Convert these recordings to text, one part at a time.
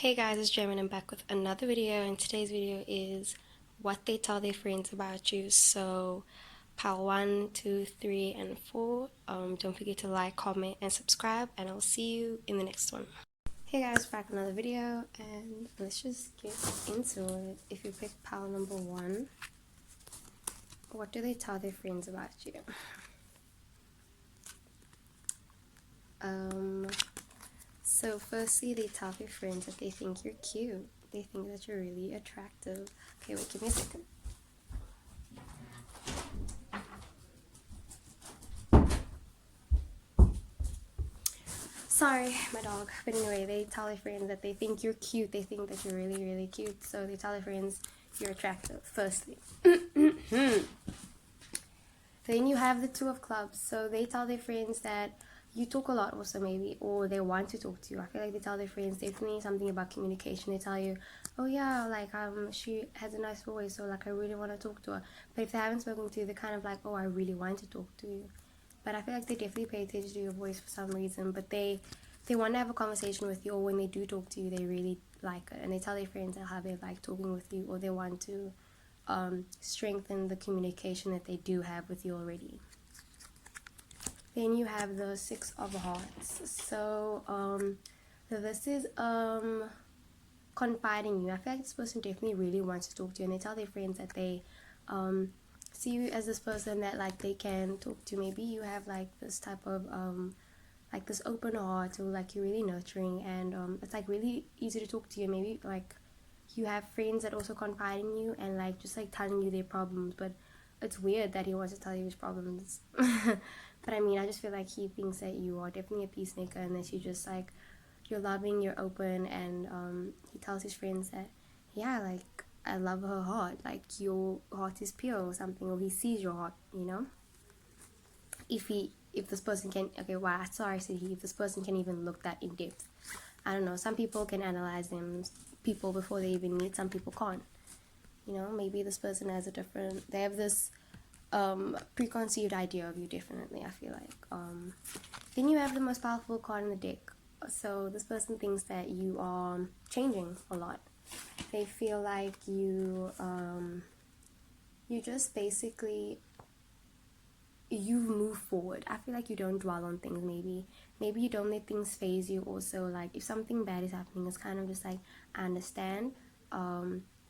Hey guys, it's Jam and I'm back with another video, and today's video is what they tell their friends about you. So pile 1, 2, 3, and 4. Don't forget to like, comment, and subscribe, and I'll see you in the next one. Hey guys, back with another video, and let's just get into it. If you pick pile number 1, what do they tell their friends about you? So firstly, they tell their friends that they think you're cute. They think that you're really attractive. Okay, wait, give me a second. Sorry, my dog. But anyway, they tell their friends that they think you're cute. They think that you're really, really cute. So they tell their friends you're attractive, firstly. Then you have the Two of Clubs. So they tell their friends that you talk a lot also, maybe, or they want to talk to you. I feel like they tell their friends definitely something about communication. They tell you, oh yeah, like she has a nice voice, so like I really want to talk to her. But if they haven't spoken to you, they're kind of like, oh, I really want to talk to you. But I feel like they definitely pay attention to your voice for some reason. But they want to have a conversation with you, or when they do talk to you, they really like it, and they tell their friends how they like talking with you, or they want to strengthen the communication that they do have with you already. Then you have the Six of Hearts. So this is confiding you. I feel like this person definitely really wants to talk to you, and they tell their friends that they see you as this person that like they can talk to. Maybe you have like this type of like this open heart, or like you're really nurturing, and it's like really easy to talk to you. Maybe like you have friends that also confide in you and like just like telling you their problems, but it's weird that he wants to tell you his problems. But I mean, I just feel like he thinks that you are definitely a peacemaker, and that you just like you're loving, you're open, and he tells his friends that yeah, like I love her heart, like your heart is pure or something, or he sees your heart, you know. If this person can, okay, wow, sorry, I said he, if this person can even look that in depth. I don't know, some people can analyze them people before they even meet, some people can't, you know. Maybe this person has a different, they have this preconceived idea of you differently, I feel like. Then you have the most powerful card in the deck. So this person thinks that you are changing a lot. They feel like you just basically, you move forward. I feel like you don't dwell on things. Maybe you don't let things phase you also. Like if something bad is happening, it's kind of just like, I understand,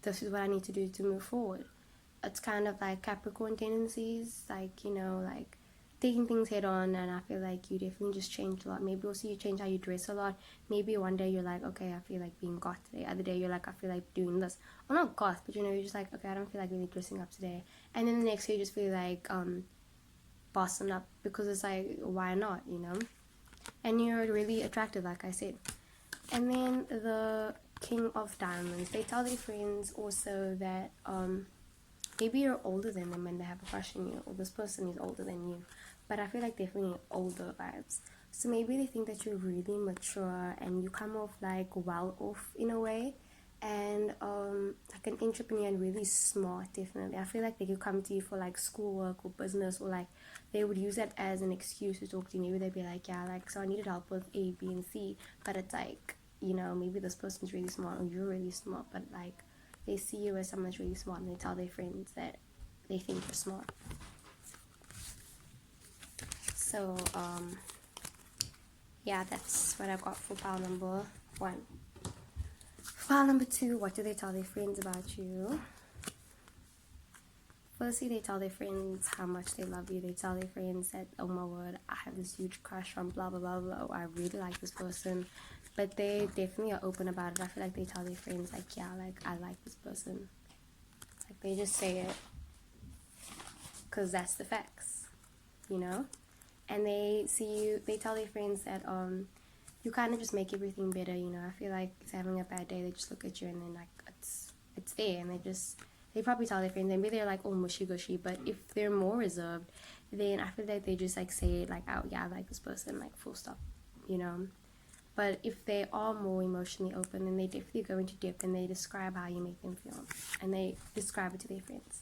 this is what I need to do to move forward. It's kind of like Capricorn tendencies, like, you know, like taking things head on. And I feel like you definitely just changed a lot. Maybe also you change how you dress a lot. Maybe one day you're like, okay, I feel like being goth today. Other day you're like, I feel like doing this. Or not goth, but you know, you're just like, okay, I don't feel like really dressing up today. And then the next day you just feel like bossing up, because it's like, why not, you know. And you're really attractive, like I said. And then the King of Diamonds, they tell their friends also that maybe you're older than them and they have a crush on you, or this person is older than you, but I feel like definitely older vibes. So maybe they think that you're really mature and you come off like well off in a way, and like an entrepreneur and really smart. Definitely, I feel like they could come to you for like schoolwork or business, or like they would use that as an excuse to talk to you. Maybe they'd be like, yeah, like, so I needed help with A, B, and C, but it's like, you know, maybe this person's really smart or you're really smart, but like they see you as someone that's really smart, and they tell their friends that they think you're smart. So yeah, that's what I got for pile number 1. File number 2, what do they tell their friends about you? Firstly, they tell their friends how much they love you. They tell their friends that, oh my word, I have this huge crush on blah blah blah blah. Oh, I really like this person. But they definitely are open about it. I feel like they tell their friends like, yeah, like I like this person. Like they just say it because that's the facts, you know. And they see you, they tell their friends that you kind of just make everything better, you know. I feel like if they're having a bad day, they just look at you and then like it's there, and they probably tell their friends, maybe they're like, oh, mushy gushy. But if they're more reserved, then I feel like they just like say it like, oh yeah, I like this person, like full stop, you know. But if they are more emotionally open, then they definitely go into depth and they describe how you make them feel, and they describe it to their friends.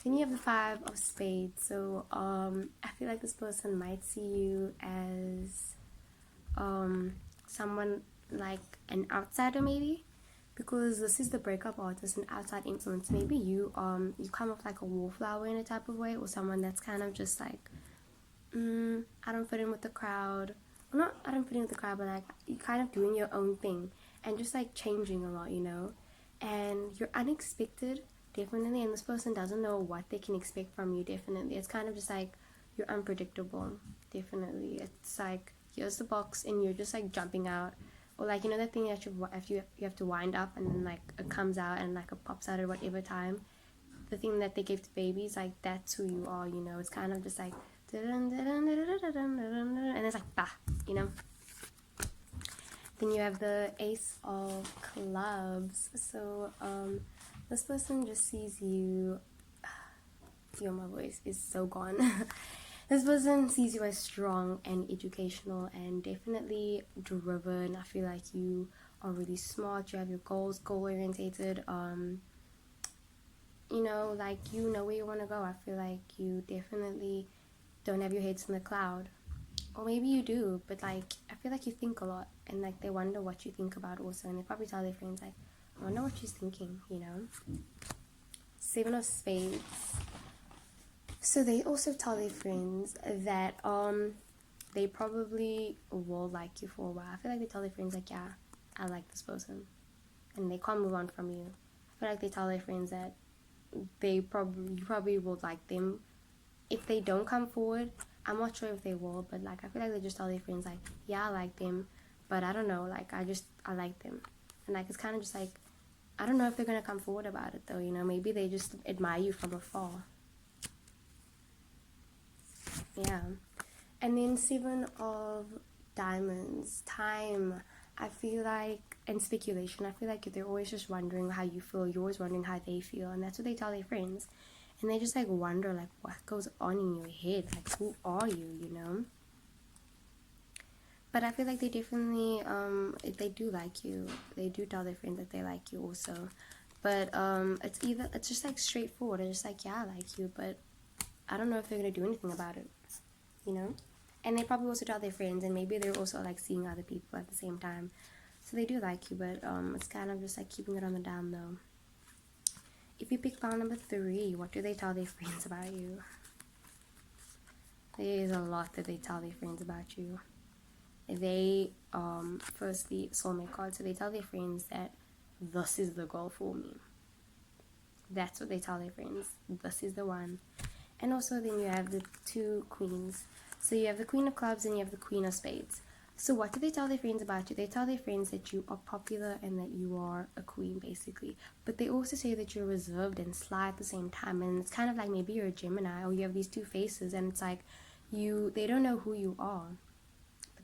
Then you have the Five of Spades. So I feel like this person might see you as someone like an outsider maybe, because this is the breakup artist, an outside influence. Maybe you come off like a wallflower in a type of way, or someone that's kind of just like, I don't fit in with the crowd. Well, not I don't fit in with the crowd, but like you kind of doing your own thing and just like changing a lot, and you're unexpected, definitely, and this person doesn't know what they can expect from you, definitely. It's kind of just like you're unpredictable, definitely. It's like here's the box and you're just like jumping out, or like that thing that you have to wind up and then like it comes out and like it pops out at whatever time, the thing that they give to babies, like that's who you are. It's kind of just like and it's like bah, you know then you have the Ace of Clubs. So this person just sees you. Yo, my voice is so gone. This person sees you as strong and educational and definitely driven. I feel like you are really smart. You have your goals, goal orientated. Like you know where you want to go. I feel like you definitely don't have your heads in the cloud, or maybe you do, but like I feel like you think a lot, and like they wonder what you think about also, and they probably tell their friends like, I wonder what she's thinking. Seven of Spades. So they also tell their friends that they probably will like you for a while. I feel like they tell their friends like, yeah, I like this person, and they can't move on from you. I feel like they tell their friends that you probably will like them. If they don't come forward, I'm not sure if they will, but like I feel like they just tell their friends like, yeah, I like them, but I don't know, like I like them, and like it's kind of just like I don't know if they're gonna come forward about it though. Maybe they just admire you from afar. Yeah. And then Seven of Diamonds, time. I feel like, and speculation, I feel like they're always just wondering how you feel. You're always wondering how they feel, and that's what they tell their friends. And they just like wonder like what goes on in your head, like who are you. But I feel like they definitely they do like you. They do tell their friends that they like you also. But it's just like straightforward. It's just like, yeah, I like you, but I don't know if they're gonna do anything about it. And they probably also tell their friends, and maybe they're also like seeing other people at the same time. So they do like you, but it's kind of just like keeping it on the down low. If you pick pile number 3, what do they tell their friends about you? There is a lot that they tell their friends about you. They firstly, soulmate card, so they tell their friends that this is the girl for me. That's what they tell their friends. This is the one. And also then you have the 2 queens. So you have the Queen of Clubs and you have the Queen of Spades. So what do they tell their friends about you? They tell their friends that you are popular and that you are a queen, basically. But they also say that you're reserved and sly at the same time. And it's kind of like maybe you're a Gemini, or you have these 2 faces, and it's like they don't know who you are.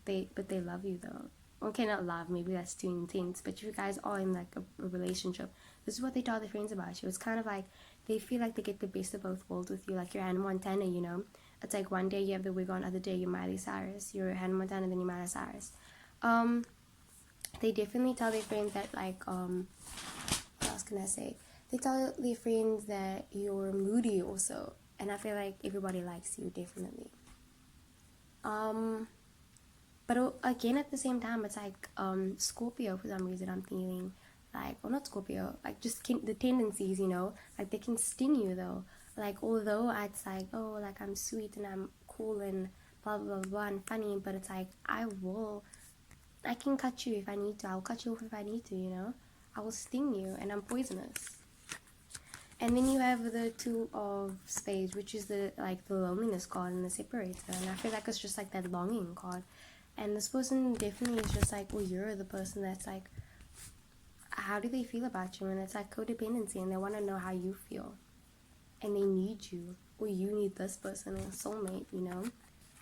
But they love you though. Okay, not love, maybe that's too intense, but you guys are in like a relationship. This is what they tell their friends about you. It's kind of like they feel like they get the best of both worlds with you, like you're Hannah Montana. It's like one day you have the wig on, other day you're Miley Cyrus. You're Hannah Montana, then you're Miley Cyrus. They definitely tell their friends that like what else can I say? They tell their friends that you're moody also, and I feel like everybody likes you, definitely. But again, at the same time, it's like Scorpio, for some reason I'm feeling like, well, not Scorpio, like just the tendencies, like they can sting you though. Like although it's like, oh, like I'm sweet and I'm cool and blah blah blah, blah and funny, but it's like I can cut you if I need to. I'll cut you off if I need to. I will sting you, and I'm poisonous. And then you have the 2 of Spades, which is the loneliness card and the separator, and I feel like it's just like that longing card. And this person definitely is just like, well, you're the person that's like, how do they feel about you? And it's like codependency, and they want to know how you feel, and they need you, or you need this person, a soulmate,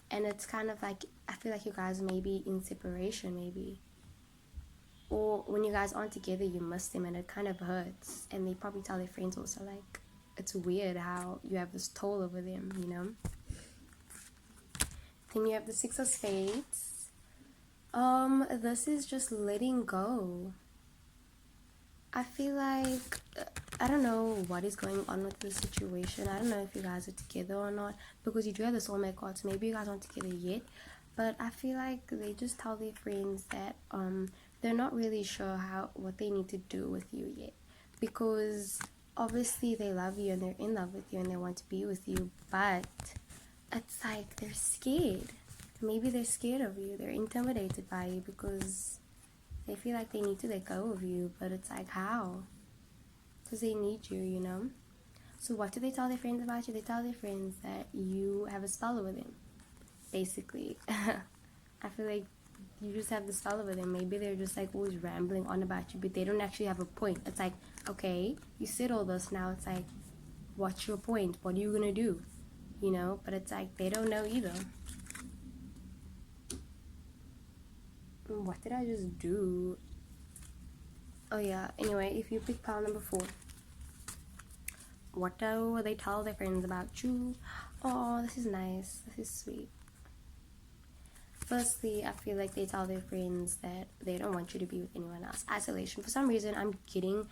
And it's kind of like, I feel like you guys may be in separation, maybe, or when you guys aren't together, you miss them, and it kind of hurts. And they probably tell their friends also, like, it's weird how you have this toll over them. Then you have the 6 of Spades. This is just letting go. I feel like I don't know what is going on with the situation. I don't know if you guys are together or not, because you do have the soulmate card, so maybe you guys aren't together yet. But I feel like they just tell their friends that they're not really sure what they need to do with you yet, because obviously they love you and they're in love with you and they want to be with you, but it's like they're scared. Maybe they're scared of you, they're intimidated by you because they feel like they need to let go of you, but it's like, how? Because they need you, you know? So what do they tell their friends about you? They tell their friends that you have a spell over them, basically. I feel like you just have the spell over them. Maybe they're just like always rambling on about you, but they don't actually have a point. It's like, okay, you said all this, now it's like, what's your point? What are you gonna do? You know? But it's like, they don't know either. What did I just do? Oh yeah, anyway, if you pick pile number 4, what do they tell their friends about you? Oh, this is nice. This is sweet. Firstly, I feel like they tell their friends that they don't want you to be with anyone else. Isolation. For some reason, I'm getting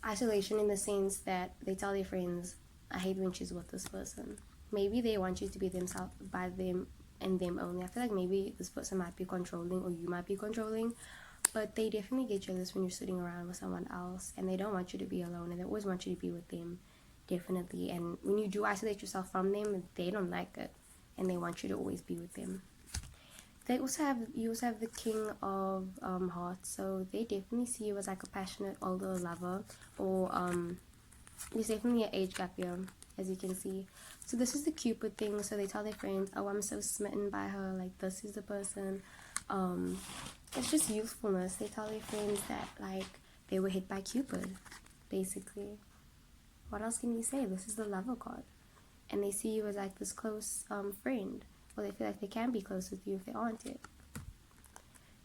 isolation in the sense that they tell their friends, I hate when she's with this person. Maybe they want you to be themselves, by them and them only. I feel like maybe this person might be controlling or you might be controlling, but they definitely get jealous when you're sitting around with someone else and they don't want you to be alone and they always want you to be with them, definitely. And when you do isolate yourself from them, they don't like it and they want you to always be with them. You also have the King of Hearts, so they definitely see you as like a passionate older lover, or there's definitely an age gap here, as you can see. So this is the Cupid thing. So they tell their friends, oh, I'm so smitten by her, like this is the person. It's just youthfulness. They tell their friends that like they were hit by Cupid, basically. What else can you say? This is the Lover card, and they see you as like this close friend. Or they feel like they can be close with you if they aren't yet.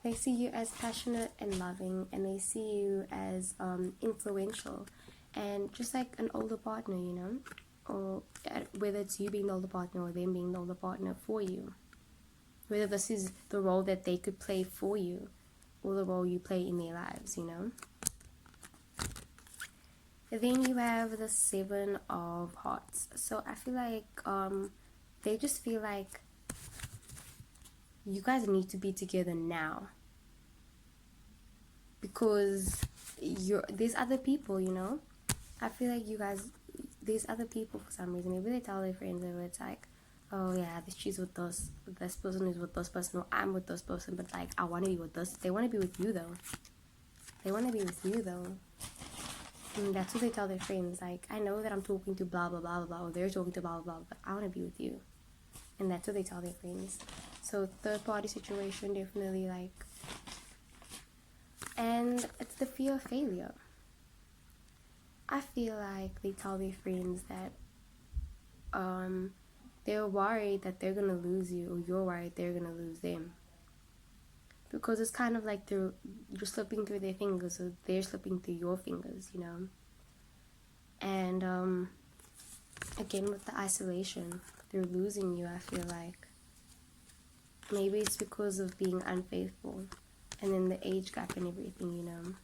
They see you as passionate and loving, and they see you as influential and just like an older partner, you know, or whether it's you being the older partner or them being the older partner for you, whether this is the role that they could play for you or the role you play in their lives, you know. Then you have the 7 of Hearts. So I feel like they just feel like you guys need to be together now, because there's other people, you know. I feel like there's other people for some reason. Maybe they tell their friends, or it's like, oh yeah, she's with this person is with this person, or I'm with this person, but like I want to be with this. They want to be with you though. And that's what they tell their friends, like, I know that I'm talking to blah blah blah blah blah, or they're talking to blah blah blah, but I want to be with you. And that's what they tell their friends. So third party situation, definitely, like, and it's the fear of failure. I feel like they tell their friends that they're worried that they're gonna lose you, or you're worried they're gonna lose them, because it's kind of like you're slipping through their fingers, or they're slipping through your fingers, you know. And again, with the isolation, they're losing you. I feel like maybe it's because of being unfaithful, and then the age gap and everything, you know.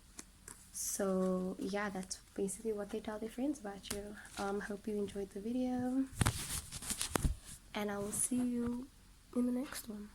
So yeah, that's basically what they tell their friends about you. Hope you enjoyed the video, and I will see you in the next one.